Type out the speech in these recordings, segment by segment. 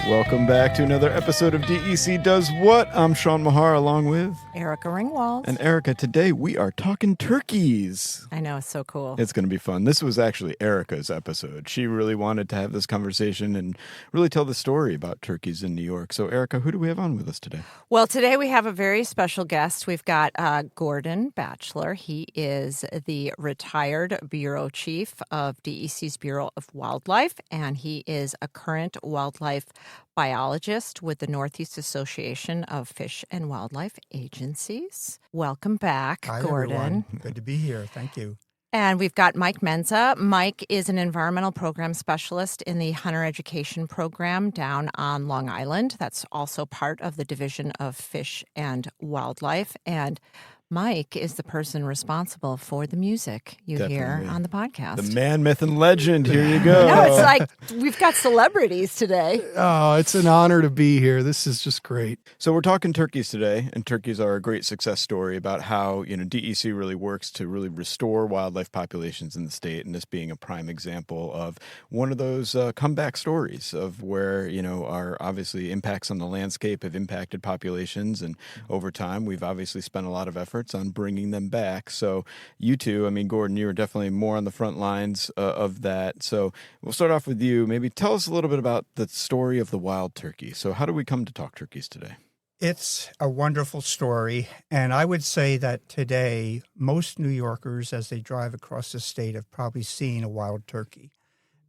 Welcome back to another episode of DEC Does What? I'm Sean Mahar along with Erica Ringwald. And Erica, today we are talking turkeys. I know, it's so cool. It's going to be fun. This was actually Erica's episode. She really wanted to have this conversation and really tell the story about turkeys in New York. So Erica, who do we have on with us today? Well, today we have a very special guest. We've got Gordon Batcheller. He is the retired bureau chief of DEC's Bureau of Wildlife, and he is a current wildlife biologist with the Northeast Association of Fish and Wildlife Agencies. Welcome back, Hi, Gordon. Everyone. Good to be here. Thank you. And we've got Mike Menza. Mike is an environmental program specialist in the Hunter Education Program down on Long Island. That's also part of the Division of Fish and Wildlife. And Mike is the person responsible for the music you hear on the podcast. The man, myth, and legend. Here you go. No, it's like we've got celebrities today. Oh, it's an honor to be here. This is just great. So we're talking turkeys today, and turkeys are a great success story about how, DEC really works to really restore wildlife populations in the state, and this being a prime example of one of those comeback stories of where, our obviously impacts on the landscape have impacted populations, and over time we've obviously spent a lot of efforts on bringing them back. So you two, Gordon, you were definitely more on the front lines of that. So we'll start off with you. Maybe tell us a little bit about the story of the wild turkey. So how do we come to talk turkeys today? It's a wonderful story. And I would say that today, most New Yorkers, as they drive across the state, have probably seen a wild turkey.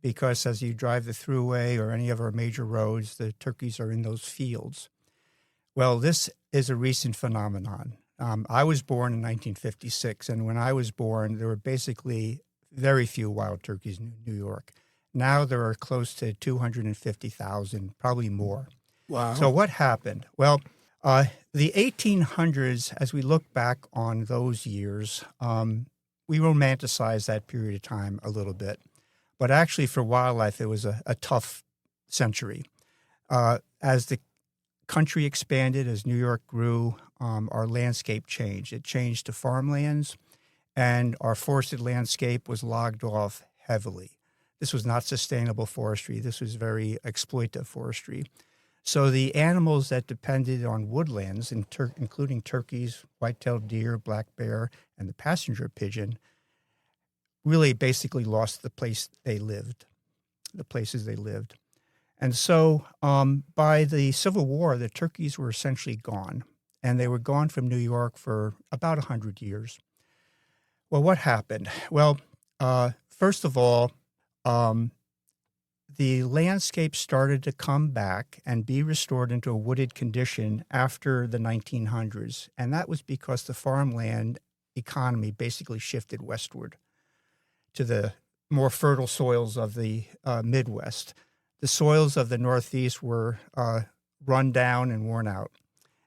Because as you drive the Thruway or any of our major roads, the turkeys are in those fields. Well, this is a recent phenomenon. I was born in 1956, and when I was born, there were basically very few wild turkeys in New York. Now there are close to 250,000, probably more. Wow. So what happened? Well, the 1800s, as we look back on those years, we romanticize that period of time a little bit. But actually for wildlife, it was a tough century. As the country expanded, as New York grew, our landscape changed. It changed to farmlands, and our forested landscape was logged off heavily. This was not sustainable forestry. This was very exploitative forestry. So the animals that depended on woodlands, including turkeys, white-tailed deer, black bear, and the passenger pigeon, really basically lost the places they lived. And so by the Civil War, the turkeys were essentially gone, and they were gone from New York for about 100 years. Well, what happened? Well, first of all, the landscape started to come back and be restored into a wooded condition after the 1900s, and that was because the farmland economy basically shifted westward to the more fertile soils of the Midwest. The soils of the Northeast were run down and worn out.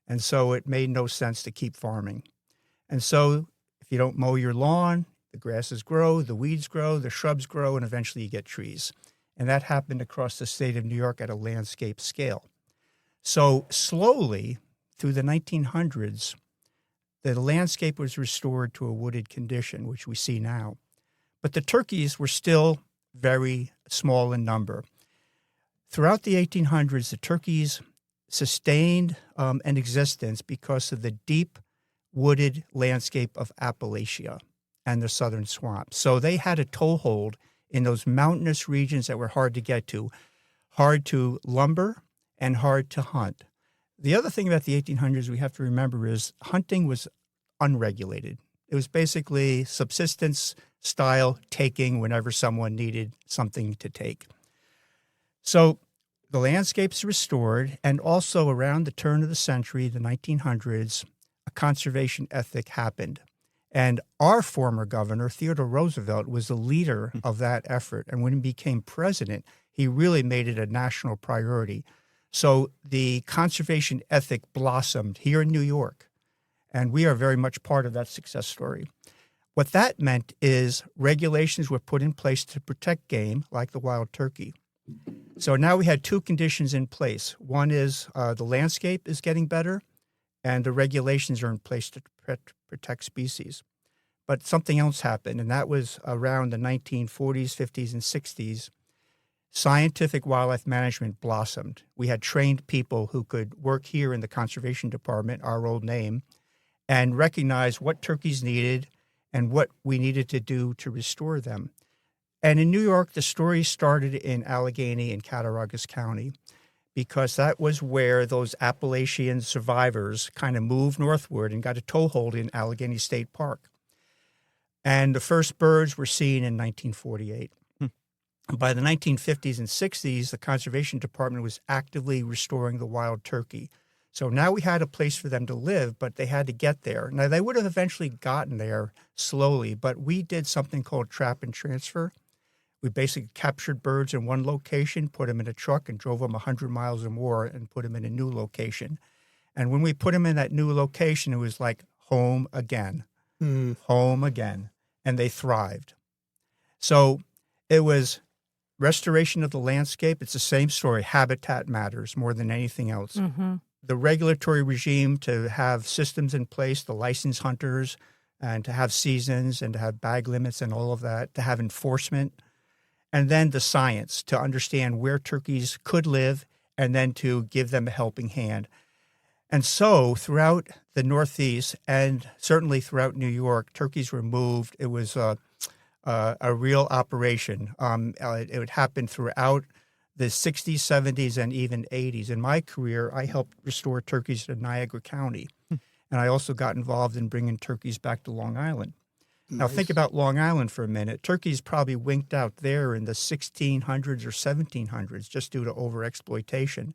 And so it made no sense to keep farming. And so if you don't mow your lawn, the grasses grow, the weeds grow, the shrubs grow, and eventually you get trees. And that happened across the state of New York at a landscape scale. So slowly, through the 1900s, the landscape was restored to a wooded condition, which we see now. But the turkeys were still very small in number. Throughout the 1800s, the turkeys sustained an existence because of the deep wooded landscape of Appalachia and the southern swamps. So they had a toehold in those mountainous regions that were hard to get to, hard to lumber and hard to hunt. The other thing about the 1800s we have to remember is hunting was unregulated. It was basically subsistence style taking whenever someone needed something to take. So the landscape's restored, and also around the turn of the century, the 1900s, a conservation ethic happened. And our former governor, Theodore Roosevelt, was the leader of that effort. And when he became president, he really made it a national priority. So the conservation ethic blossomed here in New York, and we are very much part of that success story. What that meant is regulations were put in place to protect game, like the wild turkey. So now we had two conditions in place. One is the landscape is getting better, and the regulations are in place to protect species. But something else happened, and that was around the 1940s, 50s, and 60s. scientific wildlife management blossomed. We had trained people who could work here in the conservation department, our old name, and recognize what turkeys needed and what we needed to do to restore them. And in New York, the story started in Allegheny and Cattaraugus County, because that was where those Appalachian survivors kind of moved northward and got a toehold in Allegheny State Park. And the first birds were seen in 1948. By the 1950s and 60s, the Conservation Department was actively restoring the wild turkey. So now we had a place for them to live, but they had to get there. Now, they would have eventually gotten there slowly, but we did something called trap and transfer. We basically captured birds in one location, put them in a truck, and drove them 100 miles or more and put them in a new location. And when we put them in that new location, it was like home again, home again, and they thrived. So it was restoration of the landscape. It's the same story. Habitat matters more than anything else. Mm-hmm. The regulatory regime to have systems in place, the licensed hunters, and to have seasons and to have bag limits and all of that, to have enforcement. And then the science to understand where turkeys could live and then to give them a helping hand. And so throughout the Northeast and certainly throughout New York, turkeys were moved. It was a real operation. It would happen throughout the 60s, 70s, and even 80s. In my career, I helped restore turkeys to Niagara County. And I also got involved in bringing turkeys back to Long Island. Now, think about Long Island for a minute. Turkeys probably winked out there in the 1600s or 1700s just due to overexploitation.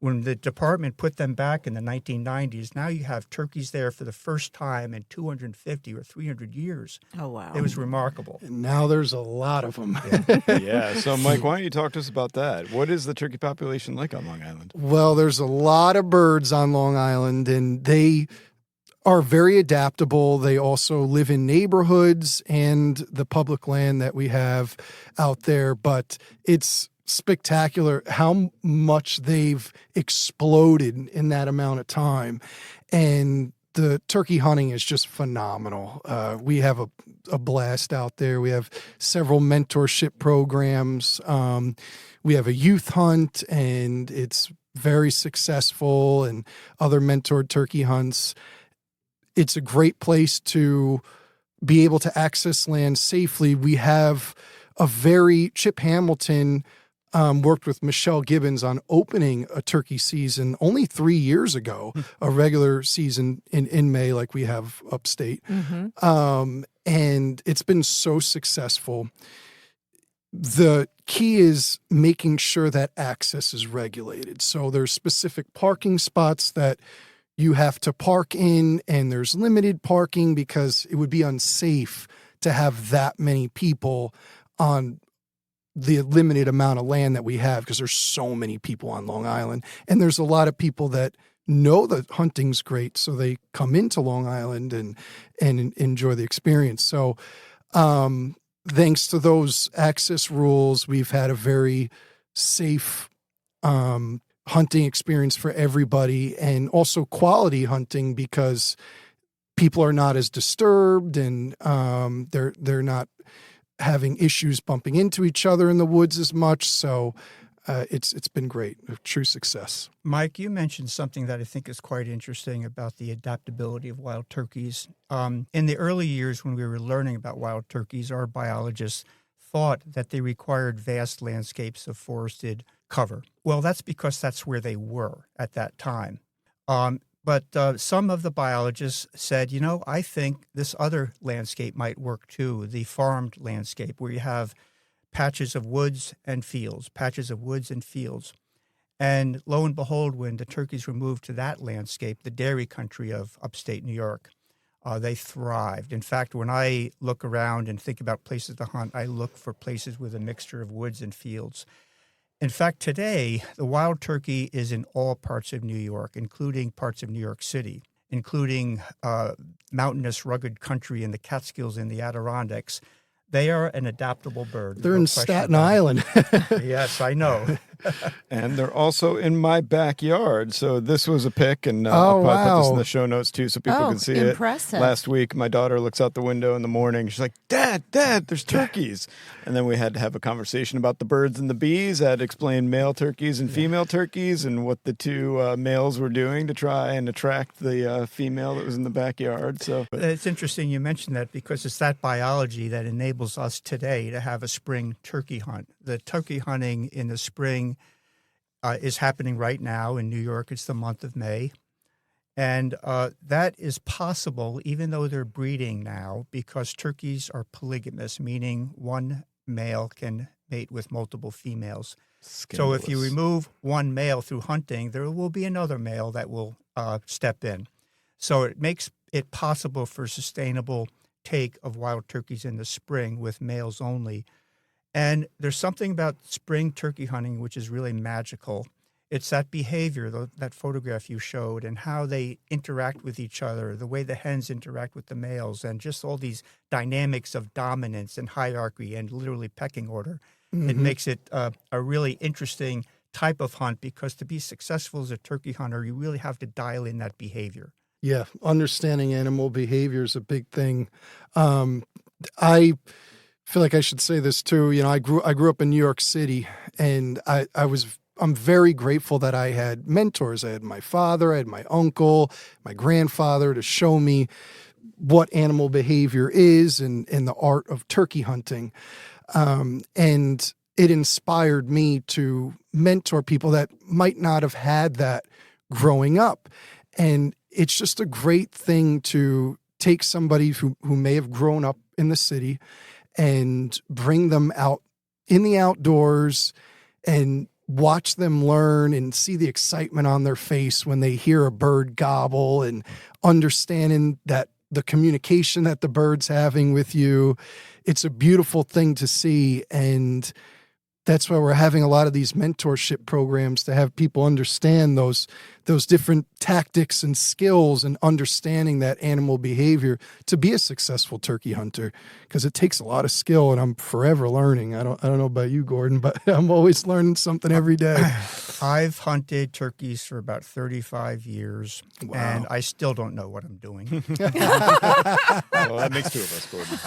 When the department put them back in the 1990s, now you have turkeys there for the first time in 250 or 300 years. Oh, wow. It was remarkable. And now there's a lot of them. Yeah. So, Mike, why don't you talk to us about that? What is the turkey population like on Long Island? Well, there's a lot of birds on Long Island, and they are very adaptable. They also live in neighborhoods and the public land that we have out there, but it's spectacular how much they've exploded in that amount of time. And the turkey hunting is just phenomenal. We have a blast out there. We have several mentorship programs. We have a youth hunt, and it's very successful, and other mentored turkey hunts. It's a great place to be able to access land safely. We have Chip Hamilton worked with Michelle Gibbons on opening a turkey season only 3 years ago, a regular season in May like we have upstate. Mm-hmm. And it's been so successful. The key is making sure that access is regulated. So there's specific parking spots that you have to park in, and there's limited parking because it would be unsafe to have that many people on the limited amount of land that we have, because there's so many people on Long Island. And there's a lot of people that know that hunting's great, so they come into Long Island and enjoy the experience. So thanks to those access rules, we've had a very safe hunting experience for everybody, and also quality hunting, because people are not as disturbed, and they're not having issues bumping into each other in the woods as much. So it's been great, a true success. Mike, you mentioned something that I think is quite interesting about the adaptability of wild turkeys. In the early years when we were learning about wild turkeys, our biologists thought that they required vast landscapes of forested cover. Well, that's because that's where they were at that time. But some of the biologists said, I think this other landscape might work too, the farmed landscape, where you have patches of woods and fields. And lo and behold, when the turkeys were moved to that landscape, the dairy country of upstate New York, they thrived. In fact, when I look around and think about places to hunt, I look for places with a mixture of woods and fields. In fact, today, the wild turkey is in all parts of New York, including parts of New York City, including mountainous, rugged country in the Catskills and the Adirondacks. They are an adaptable bird. They're in Staten Island. Yes, I know. And they're also in my backyard. So this was a pic, and Oh, I'll probably put this in wow. the show notes too so people can see impressive. it. Last week, my daughter looks out the window in the morning. She's like, Dad, there's turkeys. And then we had to have a conversation about the birds and the bees. I had to explain male turkeys and female turkeys and what the two males were doing to try and attract the female that was in the backyard. So It's interesting you mentioned that because it's that biology that enables us today to have a spring turkey hunt. The turkey hunting in the spring is happening right now in New York. It's the month of May. And that is possible even though they're breeding now because turkeys are polygamous, meaning one male can mate with multiple females. So if you remove one male through hunting, there will be another male that will step in. So it makes it possible for sustainable take of wild turkeys in the spring with males only. And there's something about spring turkey hunting which is really magical. It's that behavior, that photograph you showed, and how they interact with each other, the way the hens interact with the males, and just all these dynamics of dominance and hierarchy and literally pecking order. Mm-hmm. It makes it a really interesting type of hunt because to be successful as a turkey hunter, you really have to dial in that behavior. Yeah, understanding animal behavior is a big thing. I feel like I should say this too. You know, I grew up in New York City, and I'm very grateful that I had mentors. I had my father, I had my uncle, my grandfather to show me what animal behavior is and the art of turkey hunting. And it inspired me to mentor people that might not have had that growing up. And it's just a great thing to take somebody who may have grown up in the city and bring them out in the outdoors and watch them learn and see the excitement on their face when they hear a bird gobble and understanding that the communication that the bird's having with you. It's a beautiful thing to see. And that's why we're having a lot of these mentorship programs to have people understand those different tactics and skills and understanding that animal behavior to be a successful turkey hunter, because it takes a lot of skill, and I'm forever learning. I don't know about you, Gordon, but I'm always learning something every day. I've hunted turkeys for about 35 years, Wow. and I still don't know what I'm doing. well, that makes two of us, Gordon.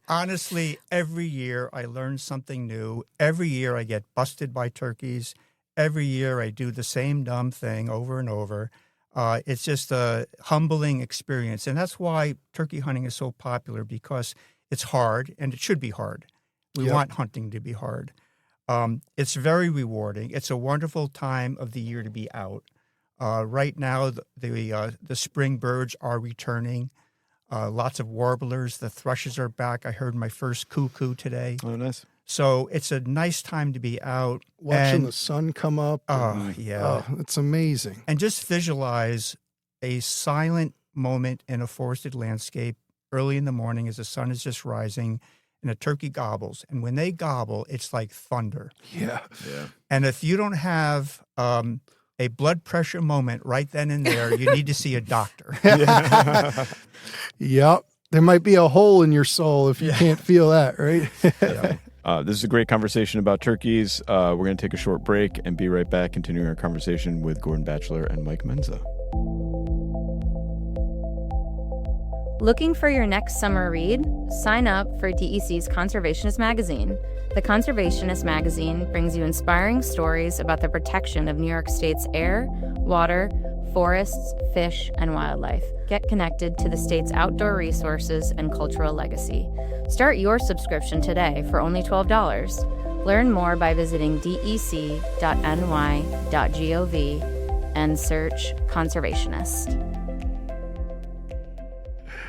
Honestly, every year I learn something new. Every year I get busted by turkeys. Every year I do the same dumb thing over and over. It's just a humbling experience. And that's why turkey hunting is so popular, because it's hard, and it should be hard. We want hunting to be hard. It's very rewarding. It's a wonderful time of the year to be out. Right now, the spring birds are returning. Lots of warblers. The thrushes are back. I heard my first cuckoo today. Oh, nice. So it's a nice time to be out. Watching the sun come up. Yeah. Oh, it's amazing. And just visualize a silent moment in a forested landscape early in the morning as the sun is just rising and a turkey gobbles. And when they gobble, it's like thunder. Yeah. And if you don't have a blood pressure moment right then and there, you need to see a doctor. Yep. There might be a hole in your soul if you can't feel that, right? This is a great conversation about turkeys. We're going to take a short break and be right back, continuing our conversation with Gordon Batcheller and Mike Menza. Looking for your next summer read? Sign up for DEC's Conservationist Magazine. The Conservationist Magazine brings you inspiring stories about the protection of New York State's air, water, forests, fish, and wildlife. Get connected to the state's outdoor resources and cultural legacy. Start your subscription today for only $12. Learn more by visiting dec.ny.gov and search Conservationist.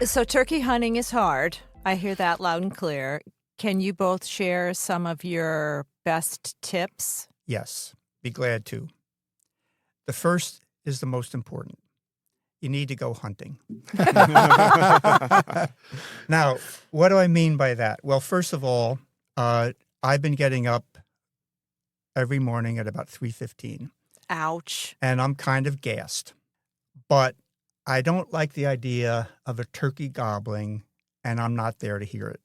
So turkey hunting is hard. I hear that loud and clear. Can you both share some of your best tips? Yes, be glad to. The first is the most important. You need to go hunting. Now, what do I mean by that? Well, first of all, I've been getting up every morning at about 3:15. Ouch. And I'm kind of gassed. But I don't like the idea of a turkey gobbling and I'm not there to hear it.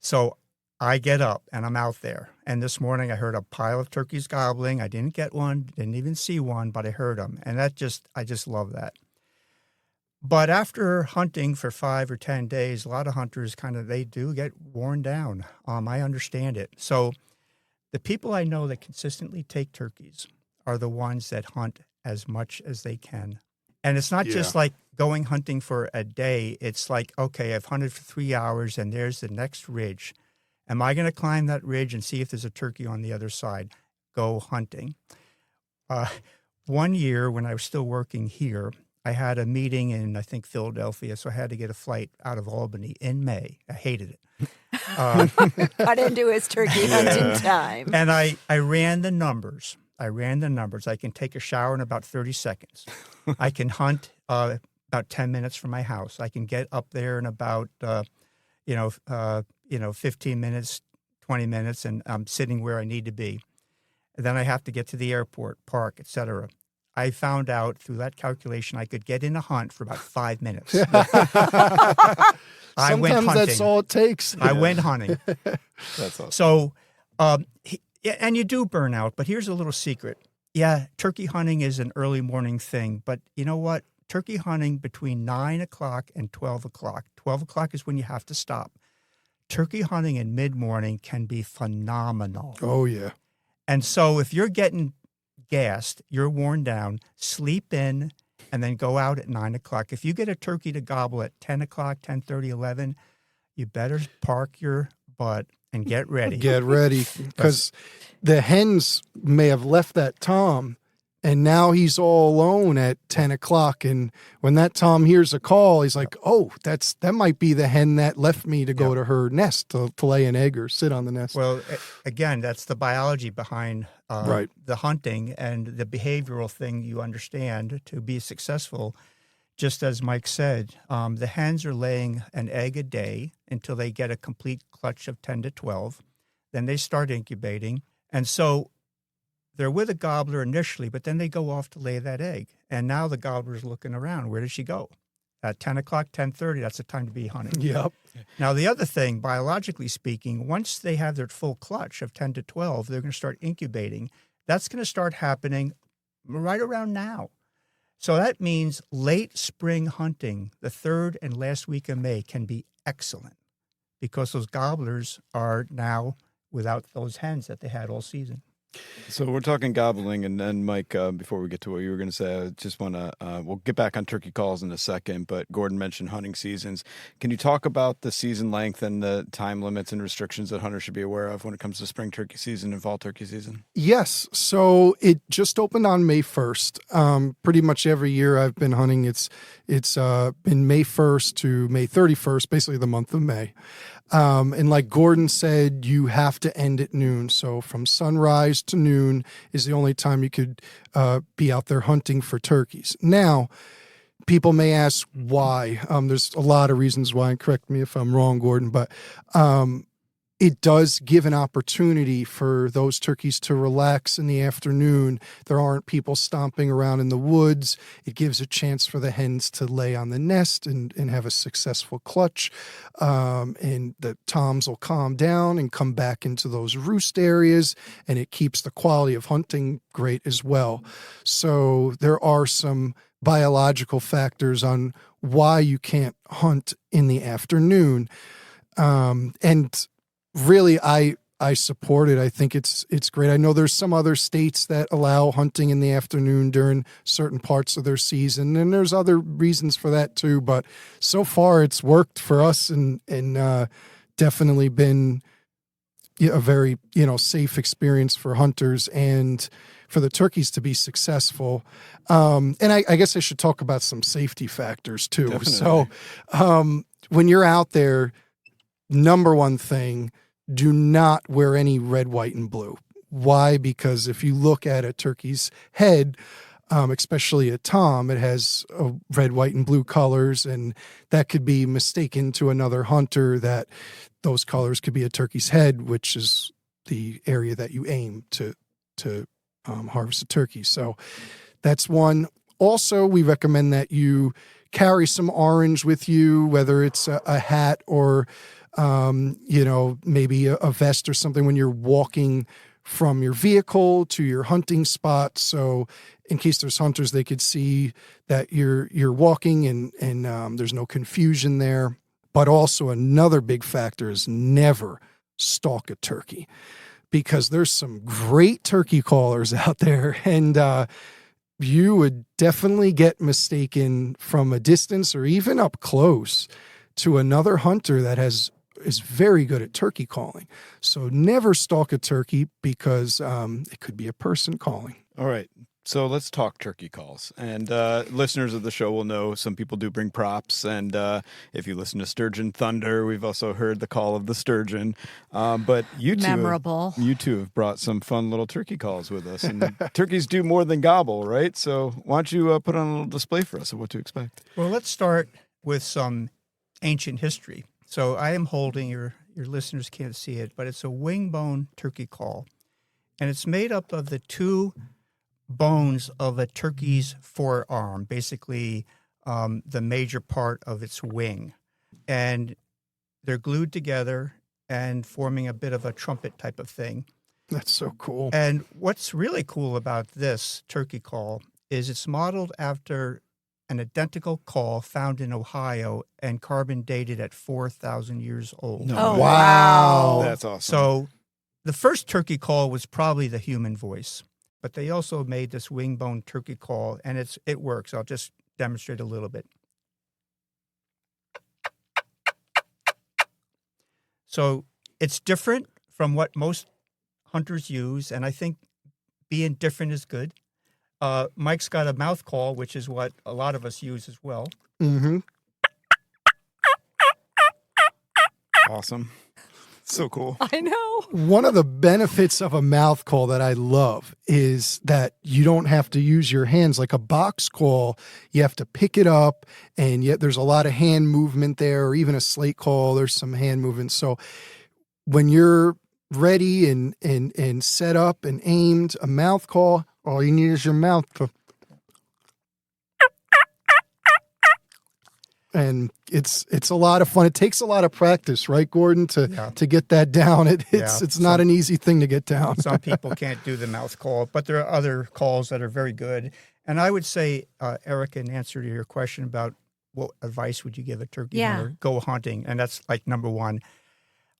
So I get up and I'm out there. And this morning I heard a pile of turkeys gobbling. I didn't get one, didn't even see one, but I heard them. And I just love that. But after hunting for 5 or 10 days, a lot of hunters they do get worn down. I understand it. So the people I know that consistently take turkeys are the ones that hunt as much as they can. And it's not just like going hunting for a day. It's like, okay, I've hunted for 3 hours and there's the next ridge. Am I going to climb that ridge and see if there's a turkey on the other side? Go hunting. One year when I was still working here, I had a meeting in, I think, Philadelphia, so I had to get a flight out of Albany in May. I hated it. Cut into his turkey hunting time. And I ran the numbers. I can take a shower in about 30 seconds. I can hunt about 10 minutes from my house. I can get up there in about, 15 minutes, 20 minutes, and I'm sitting where I need to be. And then I have to get to the airport, park, etc. I found out through that calculation I could get in a hunt for about 5 minutes. I went hunting. Sometimes that's all it takes. I went hunting. That's awesome. So, and you do burn out, but here's a little secret. Yeah, turkey hunting is an early morning thing, but you know what? Turkey hunting between 9 o'clock and 12 o'clock. 12 o'clock is when you have to stop. Turkey hunting in mid-morning can be phenomenal. Oh, yeah. And so if you're getting gassed, you're worn down, sleep in, and then go out at 9 o'clock. If you get a turkey to gobble at 10 o'clock, 10:30, 11, you better park your butt and get ready. Get ready, because the hens may have left that tom, and now he's all alone at 10 o'clock. And when that tom hears a call, he's like, oh, that might be the hen that left me to go to her nest to lay an egg or sit on the nest. Well, again, that's the biology behind Right. the hunting and the behavioral thing you understand to be successful. Just as Mike said, the hens are laying an egg a day until they get a complete clutch of 10 to 12. Then they start incubating. And so they're with a gobbler initially, but then they go off to lay that egg. And now the gobbler's looking around. Where does she go? At 10 o'clock, 10:30, that's the time to be hunting. Yep. Now, the other thing, biologically speaking, once they have their full clutch of 10 to 12, they're going to start incubating. That's going to start happening right around now. So that means late spring hunting, the third and last week of May, can be excellent because those gobblers are now without those hens that they had all season. So we're talking gobbling, and then Mike, before we get to what you were going to say, I just want to, we'll get back on turkey calls in a second, but Gordon mentioned hunting seasons. Can you talk about the season length and the time limits and restrictions that hunters should be aware of when it comes to spring turkey season and fall turkey season? Yes. So it just opened on May 1st. Pretty much every year I've been hunting, it's been May 1st to May 31st, basically the month of May. And like Gordon said, you have to end at noon. So from sunrise to noon is the only time you could be out there hunting for turkeys. Now, people may ask why. There's a lot of reasons why, and correct me if I'm wrong, Gordon, but it does give an opportunity for those turkeys to relax in the afternoon. There aren't people stomping around in the woods. It gives a chance for the hens to lay on the nest and have a successful clutch. And the toms will calm down and come back into those roost areas, and it keeps the quality of hunting great as well. So there are some biological factors on why you can't hunt in the afternoon. And really, I support it. I think it's great. I know there's some other states that allow hunting in the afternoon during certain parts of their season, and there's other reasons for that too. But so far, it's worked for us, and definitely been a very safe experience for hunters and for the turkeys to be successful. And I guess I should talk about some safety factors too. Definitely. So when you're out there, number one thing, do not wear any red, white, and blue. Why? Because if you look at a turkey's head, especially a tom, it has red, white, and blue colors, and that could be mistaken to another hunter that those colors could be a turkey's head, which is the area that you aim to harvest a turkey. So that's one. Also, we recommend that you carry some orange with you, whether it's a hat or maybe a vest or something when you're walking from your vehicle to your hunting spot. So in case there's hunters, they could see that you're walking and there's no confusion there. But also another big factor is never stalk a turkey, because there's some great turkey callers out there, and you would definitely get mistaken from a distance or even up close to another hunter that is very good at turkey calling. So never stalk a turkey, because it could be a person calling. All right. So let's talk turkey calls. And listeners of the show will know some people do bring props. And if you listen to Sturgeon Thunder, we've also heard the call of the sturgeon. But you Memorable. you two have brought some fun little turkey calls with us. And turkeys do more than gobble, right? So why don't you put on a little display for us of what to expect? Well, let's start with some ancient history. So I am holding, your listeners can't see it, but it's a wingbone turkey call. And it's made up of the two bones of a turkey's forearm, basically the major part of its wing. And they're glued together and forming a bit of a trumpet type of thing. That's so cool. And what's really cool about this turkey call is it's modeled after an identical call found in Ohio and carbon dated at 4,000 years old. No. Oh, Wow. That's awesome. So the first turkey call was probably the human voice, but they also made this wingbone turkey call, and it works. I'll just demonstrate a little bit. So it's different from what most hunters use, and I think being different is good. Mike's got a mouth call, which is what a lot of us use as well. Mm-hmm. Awesome. So cool. I know. One of the benefits of a mouth call that I love is that you don't have to use your hands. Like a box call, you have to pick it up, and yet there's a lot of hand movement there, or even a slate call, there's some hand movement. So when you're ready and set up and aimed, a mouth call, all you need is your mouth to... And it's a lot of fun. It takes a lot of practice, right, Gordon, to get that down. It's not an easy thing to get down. Some people can't do the mouth call, but there are other calls that are very good. And I would say, Eric, in answer to your question about what advice would you give a turkey hunter, go hunting, and that's like number one.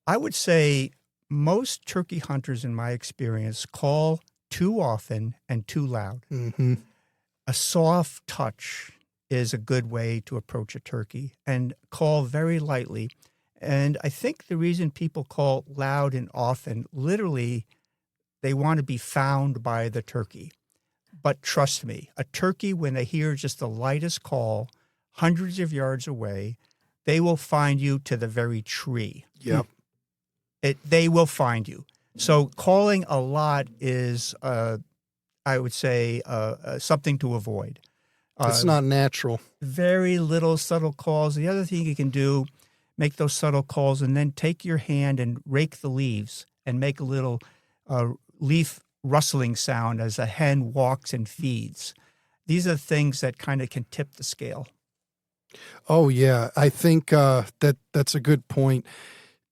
I would say most turkey hunters, in my experience, call too often and too loud. Mm-hmm. A soft touch is a good way to approach a turkey, and call very lightly. And I think the reason people call loud and often, literally, they want to be found by the turkey. But trust me, a turkey, when they hear just the lightest call, hundreds of yards away, they will find you to the very tree. Yep. They will find you. So calling a lot is, I would say, something to avoid. It's not natural. Very little subtle calls. The other thing you can do, make those subtle calls and then take your hand and rake the leaves and make a little leaf rustling sound as a hen walks and feeds. These are things that kind of can tip the scale. Oh, yeah. I think that's a good point.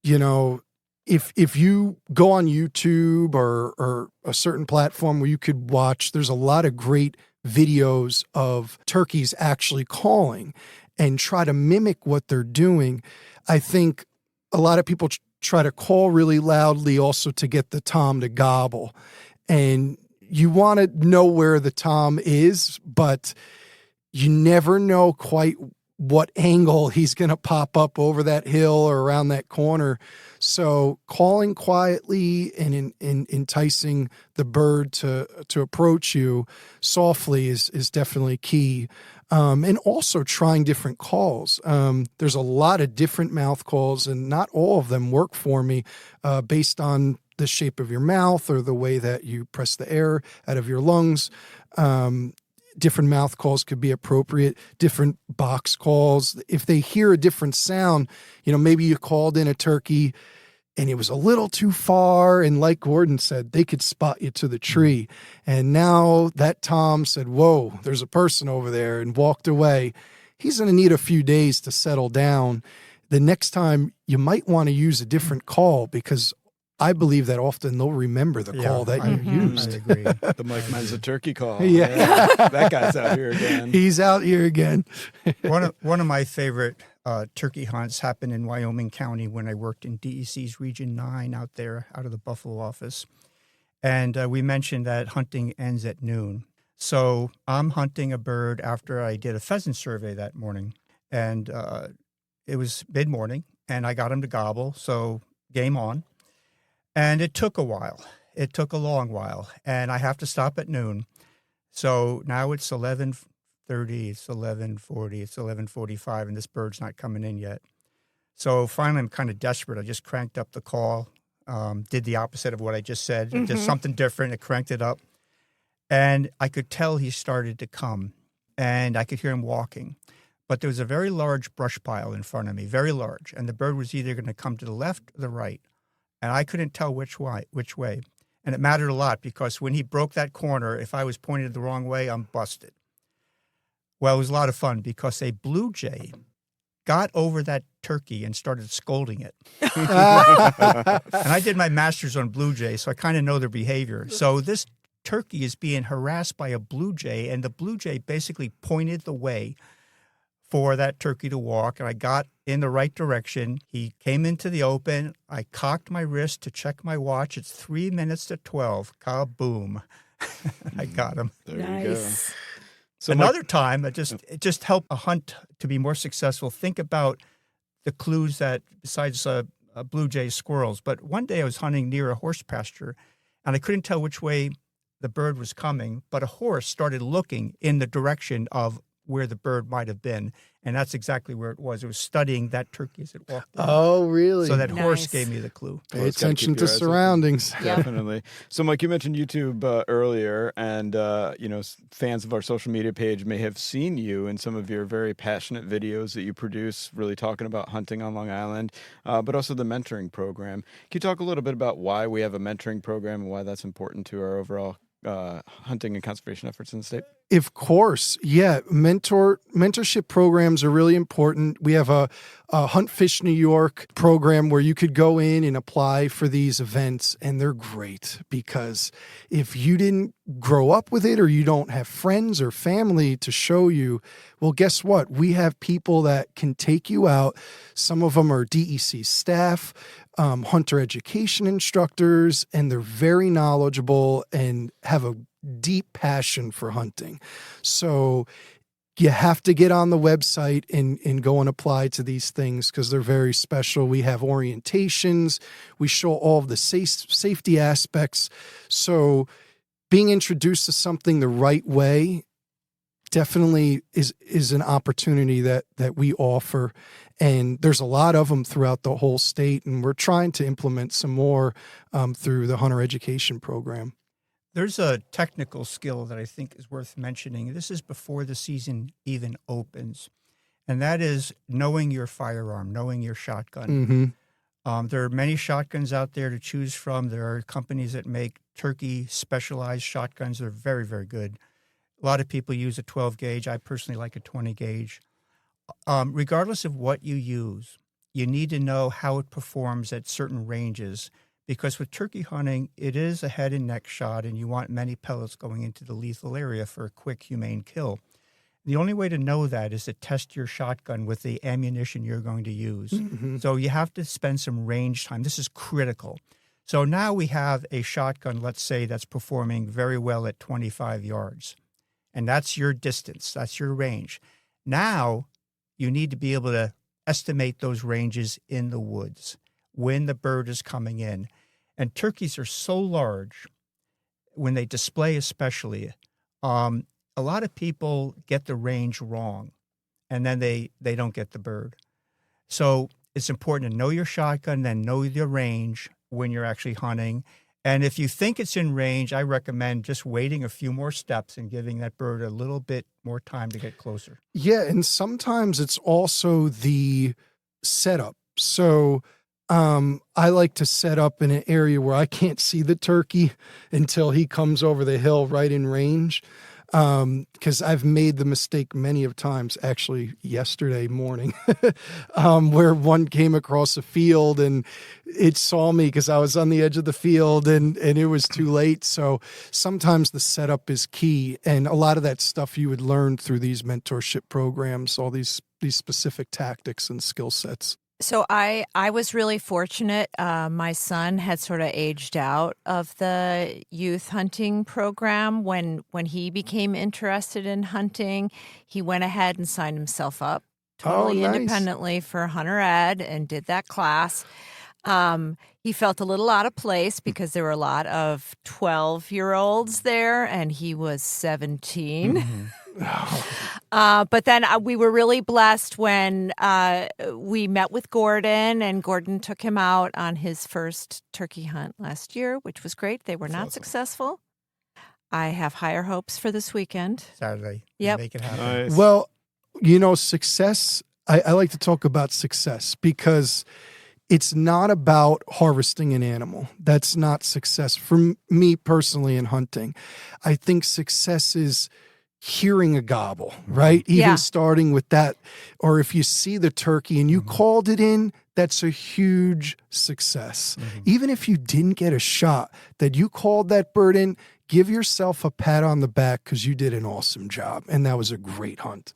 You know, if you go on YouTube or a certain platform where you could watch, there's a lot of great videos of turkeys actually calling and try to mimic what they're doing. I think a lot of people try to call really loudly also to get the tom to gobble. And you want to know where the tom is, but you never know quite what angle he's going to pop up over that hill or around that corner. So calling quietly and enticing the bird to approach you softly is definitely key. And also trying different calls. There's a lot of different mouth calls, and not all of them work for me based on the shape of your mouth or the way that you press the air out of your lungs. Different mouth calls could be appropriate, different box calls. If they hear a different sound, maybe you called in a turkey and it was a little too far. And like Gordon said, they could spot you to the tree. And now that tom said, whoa, there's a person over there, and walked away. He's going to need a few days to settle down. the next time you might want to use a different call, because I believe that often they'll remember the call that you used. I agree. The Mike Menza turkey call. Yeah. That guy's out here again. He's out here again. One of my favorite turkey hunts happened in Wyoming County when I worked in DEC's Region 9 out there, out of the Buffalo office. And we mentioned that hunting ends at noon. So I'm hunting a bird after I did a pheasant survey that morning. And it was mid-morning, and I got him to gobble, so game on. And it took a while. It took a long while, and I have to stop at noon. So now it's 11:30, it's 11:40, it's 11:45, and this bird's not coming in yet. So finally, I'm kind of desperate. I just cranked up the call, did the opposite of what I just said, did something different. I cranked it up, and I could tell he started to come, and I could hear him walking. But there was a very large brush pile in front of me, very large, and the bird was either going to come to the left or the right. And I couldn't tell which way. And it mattered a lot, because when he broke that corner, if I was pointed the wrong way, I'm busted. Well, it was a lot of fun, because a blue jay got over that turkey and started scolding it. And I did my master's on blue jays, so I kind of know their behavior. So this turkey is being harassed by a blue jay, and the blue jay basically pointed the way for that turkey to walk, and I got in the right direction. He came into the open. I cocked my wrist to check my watch. It's 3 minutes to 12. Kaboom. I got him. There you go. So Another time, it just helped a hunt to be more successful. Think about the clues that, besides blue jays, squirrels. But one day I was hunting near a horse pasture, and I couldn't tell which way the bird was coming, but a horse started looking in the direction of where the bird might have been. And that's exactly where it was. It was studying that turkey as it walked in. Oh, really? So that horse gave me the clue. Pay attention to surroundings. Definitely. So, Mike, you mentioned YouTube earlier, and fans of our social media page may have seen you in some of your very passionate videos that you produce, really talking about hunting on Long Island, but also the mentoring program. Can you talk a little bit about why we have a mentoring program and why that's important to our overall hunting and conservation efforts in the state? Of course. Yeah. Mentorship programs are really important. We have a Hunt Fish New York program where you could go in and apply for these events, and they're great, because if you didn't grow up with it, or you don't have friends or family to show you, well, guess what? We have people that can take you out. Some of them are DEC staff, hunter education instructors, and they're very knowledgeable and have a deep passion for hunting. So you have to get on the website and go and apply to these things, because they're very special. We have orientations. We show all of the safety aspects. So being introduced to something the right way definitely is an opportunity that we offer. And there's a lot of them throughout the whole state, and we're trying to implement some more through the hunter education program. There's a technical skill that I think is worth mentioning. This is before the season even opens, and that is knowing your firearm, knowing your shotgun. Mm-hmm. There are many shotguns out there to choose from. There are companies that make turkey specialized shotguns. They're very, very good. A lot of people use a 12 gauge. I personally like a 20 gauge. Regardless of what you use, you need to know how it performs at certain ranges, because with turkey hunting, it is a head and neck shot, and you want many pellets going into the lethal area for a quick, humane kill. The only way to know that is to test your shotgun with the ammunition you're going to use. Mm-hmm. So you have to spend some range time. This is critical. So now we have a shotgun, let's say, that's performing very well at 25 yards. And that's your distance. That's your range. Now you need to be able to estimate those ranges in the woods when the bird is coming in. And turkeys are so large, when they display especially, a lot of people get the range wrong, and then they don't get the bird. So it's important to know your shotgun, then know your range when you're actually hunting. And if you think it's in range, I recommend just waiting a few more steps and giving that bird a little bit more time to get closer. Yeah, and sometimes it's also the setup. So I like to set up in an area where I can't see the turkey until he comes over the hill right in range. because I've made the mistake many of times, actually yesterday morning, where one came across a field and it saw me because I was on the edge of the field and it was too late. So sometimes the setup is key. And a lot of that stuff you would learn through these mentorship programs, all these specific tactics and skill sets. So I was really fortunate. My son had sort of aged out of the youth hunting program. When he became interested in hunting, he went ahead and signed himself up totally nice. independently for hunter ed and did that class. He felt a little out of place because there were a lot of 12-year-olds there, and he was 17. Mm-hmm. But then we were really blessed when we met with Gordon, and Gordon took him out on his first turkey hunt last year, which was great. They were That's not awesome. Successful. I have higher hopes for this weekend. Saturday. Yep. Make it happen. Nice. Well, success, I like to talk about success because it's not about harvesting an animal. That's not success for me personally in hunting. I think success is hearing a gobble, right? Even starting with that. Or if you see the turkey and you called it in, that's a huge success. Even if you didn't get a shot, that you called that bird in, give yourself a pat on the back because you did an awesome job. And that was a great hunt.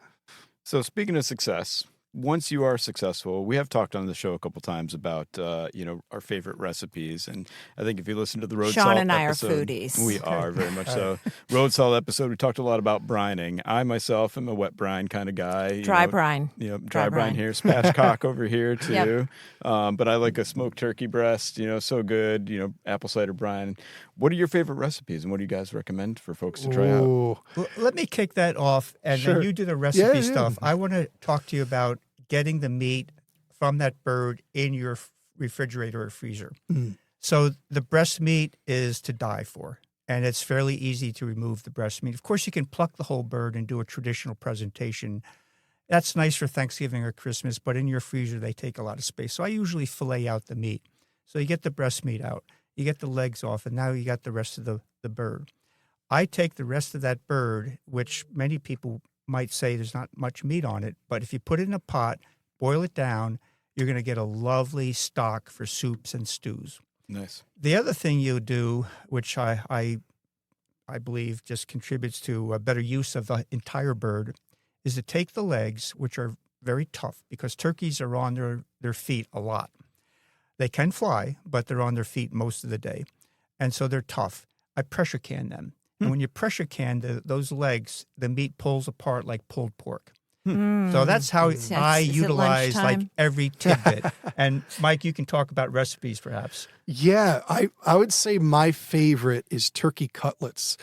So speaking of success, once you are successful, we have talked on the show a couple times about, our favorite recipes. And I think if you listen to the Road Sean Salt and I are episode, foodies. we are very much so. Road Salt episode, we talked a lot about brining. I myself am a wet brine kind of guy. Dry brine. Dry brine here, spatchcock over here too. Yep. But I like a smoked turkey breast, so good, apple cider brine. What are your favorite recipes and what do you guys recommend for folks to try out? Ooh. Well, let me kick that off, and Sure. then you do the recipe Yeah. stuff. I want to talk to you about getting the meat from that bird in your refrigerator or freezer. So the breast meat is to die for, and it's fairly easy to remove the breast meat. Of course, you can pluck the whole bird and do a traditional presentation. That's nice for Thanksgiving or Christmas, but in your freezer, they take a lot of space. So I usually fillet out the meat. So you get the breast meat out, you get the legs off, and now you got the rest of the bird. I take the rest of that bird, which many people might say there's not much meat on it, but if you put it in a pot, boil it down, you're going to get a lovely stock for soups and stews. Nice. The other thing you do, which I believe just contributes to a better use of the entire bird, is to take the legs, which are very tough because turkeys are on their feet a lot. They can fly, but they're on their feet most of the day, and so they're tough. I pressure can them. And when you pressure can those legs, the meat pulls apart like pulled pork. So that's how I Is it utilize like lunchtime? every tidbit. And Mike, you can talk about recipes perhaps. Yeah, I would say my favorite is turkey cutlets.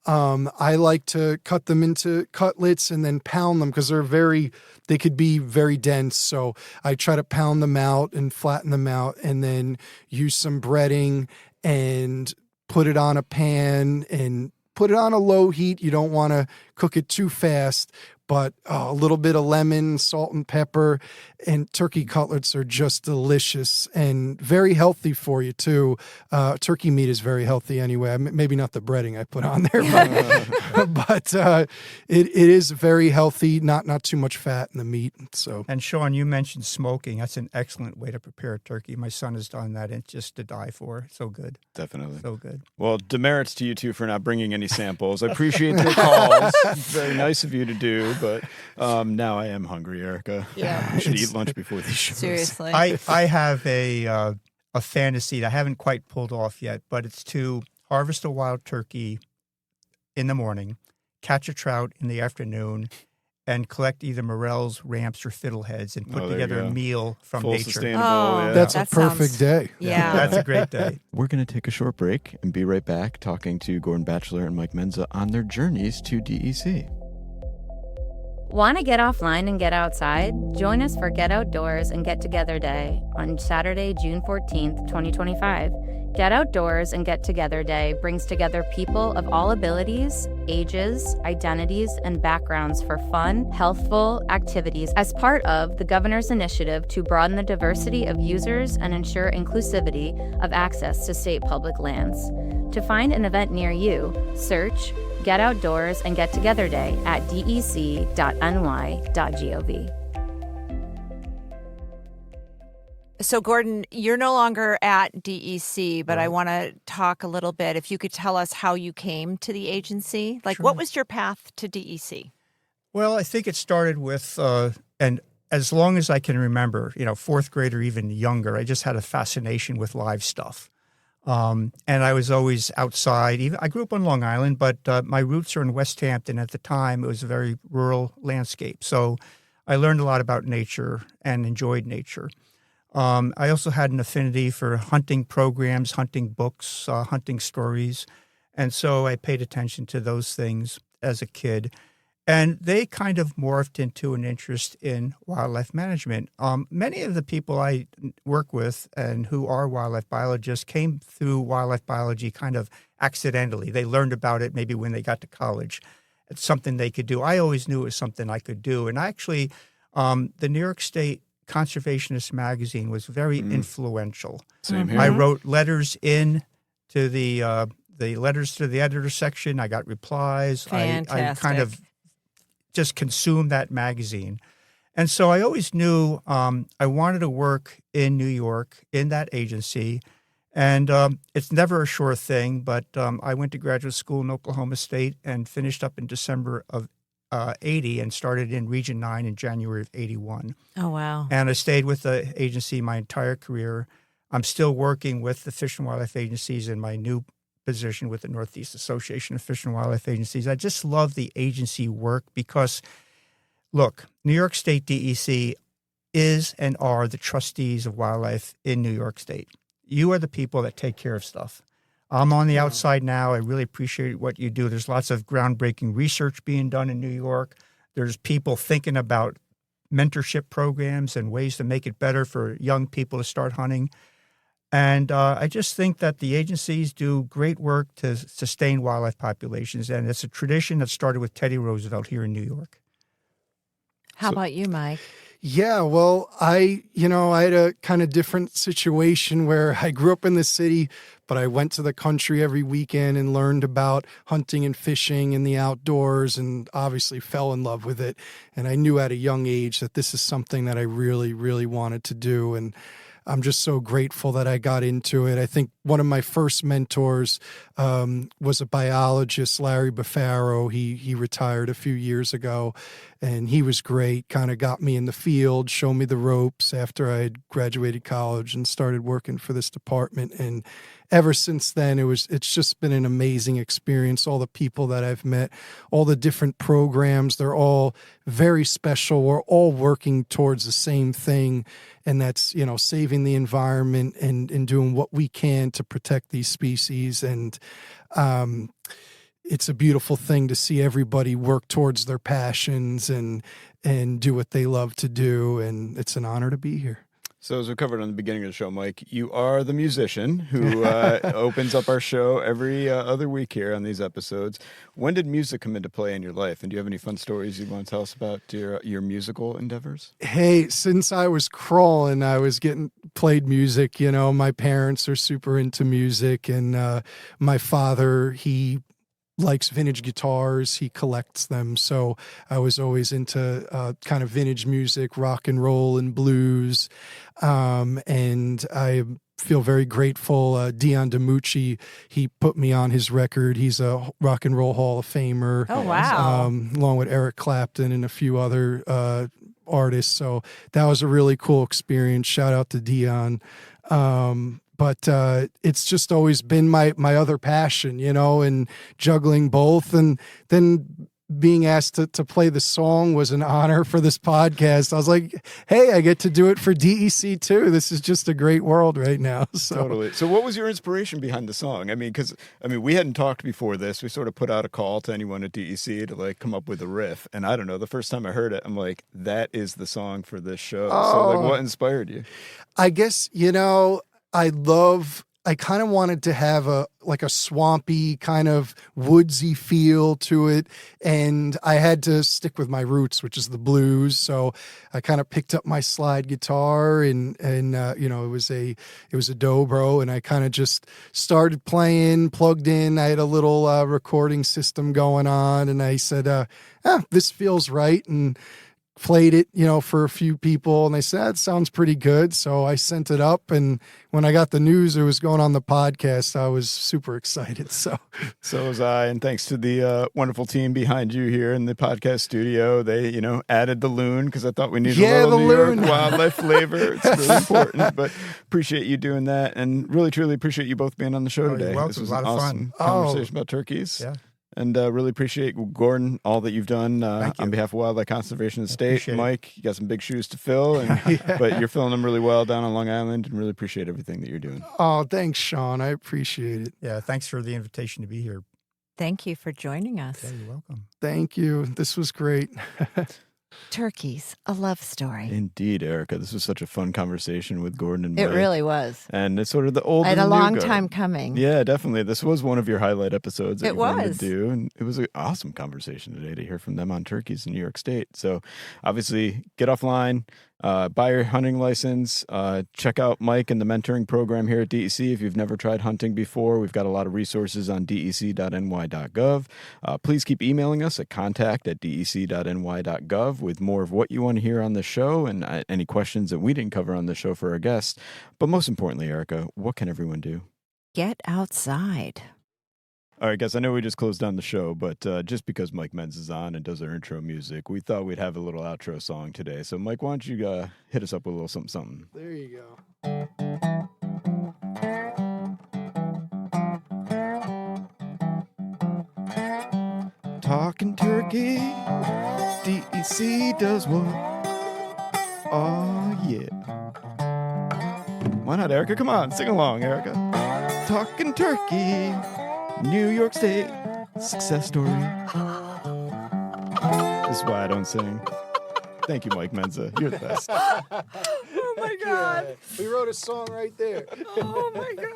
I like to cut them into cutlets and then pound them because they could be very dense. So I try to pound them out and flatten them out and then use some breading and put it on a pan and put it on a low heat. You don't want to cook it too fast, but a little bit of lemon, salt and pepper, and turkey cutlets are just delicious and very healthy for you too. Turkey meat is very healthy anyway. Maybe not the breading I put on there, but it is very healthy. Not too much fat in the meat. So. And Sean, you mentioned smoking. That's an excellent way to prepare a turkey. My son has done that, and it's just to die for. So good. Definitely. So good. Well, demerits to you two for not bringing any samples. I appreciate the calls. Very nice of you to do, but now I am hungry, Erica. Yeah. I should eat lunch before these shows. Seriously. I have a fantasy that I haven't quite pulled off yet, but it's to harvest a wild turkey in the morning, catch a trout in the afternoon, and collect either morels, ramps, or fiddleheads and put Oh, there you together a go. meal from Full nature. sustainable. Oh, yeah. That's That a perfect sounds- day. Yeah. That's a great day. We're going to take a short break and be right back talking to Gordon Batcheller and Mike Menza on their journeys to DEC. Want to get offline and get outside? Join us for Get Outdoors and Get Together Day on Saturday, June 14th, 2025. Get Outdoors and Get Together Day brings together people of all abilities, ages, identities, and backgrounds for fun, healthful activities as part of the Governor's initiative to broaden the diversity of users and ensure inclusivity of access to state public lands. To find an event near you, search Get Outdoors and Get Together Day at dec.ny.gov. So, Gordon, you're no longer at DEC, but I want to talk a little bit. If you could tell us how you came to the agency, like Sure. what was your path to DEC? Well, I think it started with, and as long as I can remember, fourth grade or even younger, I just had a fascination with live stuff. And I was always outside. I grew up on Long Island, but my roots are in West Hampton. At the time, it was a very rural landscape. So I learned a lot about nature and enjoyed nature. I also had an affinity for hunting programs, hunting books, hunting stories. And so I paid attention to those things as a kid. And they kind of morphed into an interest in wildlife management. Many of the people I work with and who are wildlife biologists came through wildlife biology kind of accidentally. They learned about it maybe when they got to college. It's something they could do. I always knew it was something I could do. And actually, the New York State Conservationist magazine was very influential. Same here. I wrote letters in to the letters to the editor section. I got replies. I kind of just consumed that magazine. And so I always knew I wanted to work in New York in that agency. And it's never a sure thing, but I went to graduate school in Oklahoma State and finished up in December of 80 and started in Region 9 in January of 81. Oh, wow. And I stayed with the agency my entire career. I'm still working with the Fish and Wildlife Agencies in my new position with the Northeast Association of Fish and Wildlife Agencies. I just love the agency work because, look, New York State DEC is and are the trustees of wildlife in New York State. You are the people that take care of stuff. I'm on the outside now. I really appreciate what you do. There's lots of groundbreaking research being done in New York. There's people thinking about mentorship programs and ways to make it better for young people to start hunting. And I just think that the agencies do great work to sustain wildlife populations. And it's a tradition that started with Teddy Roosevelt here in New York. How about you, Mike? Yeah, well, I had a kind of different situation where I grew up in the city, but I went to the country every weekend and learned about hunting and fishing and the outdoors and obviously fell in love with it. And I knew at a young age that this is something that I really, really wanted to do. And I'm just so grateful that I got into it. I think one of my first mentors was a biologist, Larry Bafaro. He retired a few years ago, and he was great, kind of got me in the field, showed me the ropes after I had graduated college and started working for this department. And ever since then, it's just been an amazing experience. All the people that I've met, all the different programs, they're all very special. We're all working towards the same thing, and that's, saving the environment and doing what we can to protect these species. And it's a beautiful thing to see everybody work towards their passions and do what they love to do. And it's an honor to be here. So as we covered on the beginning of the show, Mike, you are the musician who opens up our show every other week here on these episodes. When did music come into play in your life? And do you have any fun stories you want to tell us about your musical endeavors? Hey, since I was crawling, I was getting played music. My parents are super into music, and my father, he likes vintage guitars. He collects them. So I was always into kind of vintage music, rock and roll and blues. And I feel very grateful. Dion DiMucci, he put me on his record. He's a Rock and Roll Hall of Famer. Oh, wow. Along with Eric Clapton and a few other artists. So that was a really cool experience. Shout out to Dion. But it's just always been my other passion, and juggling both. And then being asked to play the song was an honor for this podcast. I was like, hey, I get to do it for DEC too. This is just a great world right now. So. Totally. So what was your inspiration behind the song? Because we hadn't talked before this. We sort of put out a call to anyone at DEC to come up with a riff. And I don't know, the first time I heard it, I'm like, that is the song for this show. So what inspired you? I guess, I love I kind of wanted to have a swampy kind of woodsy feel to it, and I had to stick with my roots, which is the blues. So I kind of picked up my slide guitar, and you know, it was a dobro, and I kind of just started playing, plugged in. I had a little recording system going on, and I said, this feels right, and played it, you know, for a few people, and they said, it sounds pretty good. So I sent it up, and when I got the news it was going on the podcast, I was super excited. So was I, and thanks to the wonderful team behind you here in the podcast studio. They, you know, added the loon because I thought we needed a little New York wildlife flavor. It's really important, but appreciate you doing that, and really, truly appreciate you both being on the show today. You're welcome. This was a lot an of awesome fun. conversation about turkeys. Yeah. And really appreciate, Gordon, all that you've done on behalf of Wildlife Conservation of the State. Mike, you got some big shoes to fill, but you're filling them really well down on Long Island, and really appreciate everything that you're doing. Oh, thanks, Sean. I appreciate it. Yeah, thanks for the invitation to be here. Thank you for joining us. Yeah, you're welcome. Thank you. This was great. Turkeys, a love story. Indeed, Erica. This was such a fun conversation with Gordon and Mike. It really was. And it's sort of the old and a new long guard. time coming. Yeah, definitely. This was one of your highlight episodes that It you wanted was. to do. And it was an awesome conversation today to hear from them on turkeys in New York State. So obviously, get offline, buy your hunting license, check out Mike and the mentoring program here at DEC. If you've never tried hunting before, we've got a lot of resources on dec.ny.gov. Please keep emailing us at contact@dec.ny.gov with more of what you want to hear on the show and any questions that we didn't cover on the show for our guests. But most importantly, Erica, what can everyone do? Get outside. All right, guys, I know we just closed down the show, but just because Mike Menza is on and does our intro music, we thought we'd have a little outro song today. So, Mike, why don't you hit us up with a little something, something? There you go. Talking turkey, DEC does what? Oh, yeah. Why not, Erica? Come on, sing along, Erica. Talking turkey, New York State success story. This is why I don't sing. Thank you, Mike Menza. You're the best. Oh, my God. We wrote a song right there. Oh, my God.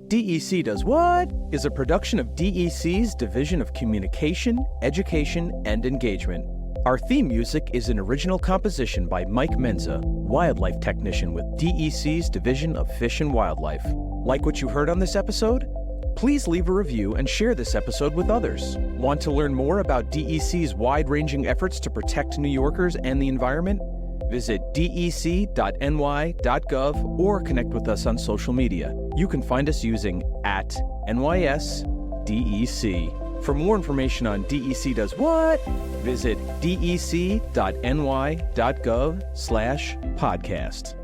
DEC Does What is a production of DEC's Division of Communication, Education, and Engagement. Our theme music is an original composition by Mike Menza, wildlife technician with DEC's Division of Fish and Wildlife. Like what you heard on this episode? Please leave a review and share this episode with others. Want to learn more about DEC's wide-ranging efforts to protect New Yorkers and the environment? Visit dec.ny.gov or connect with us on social media. You can find us using @NYSDEC. For more information on DEC Does What, visit dec.ny.gov/podcast.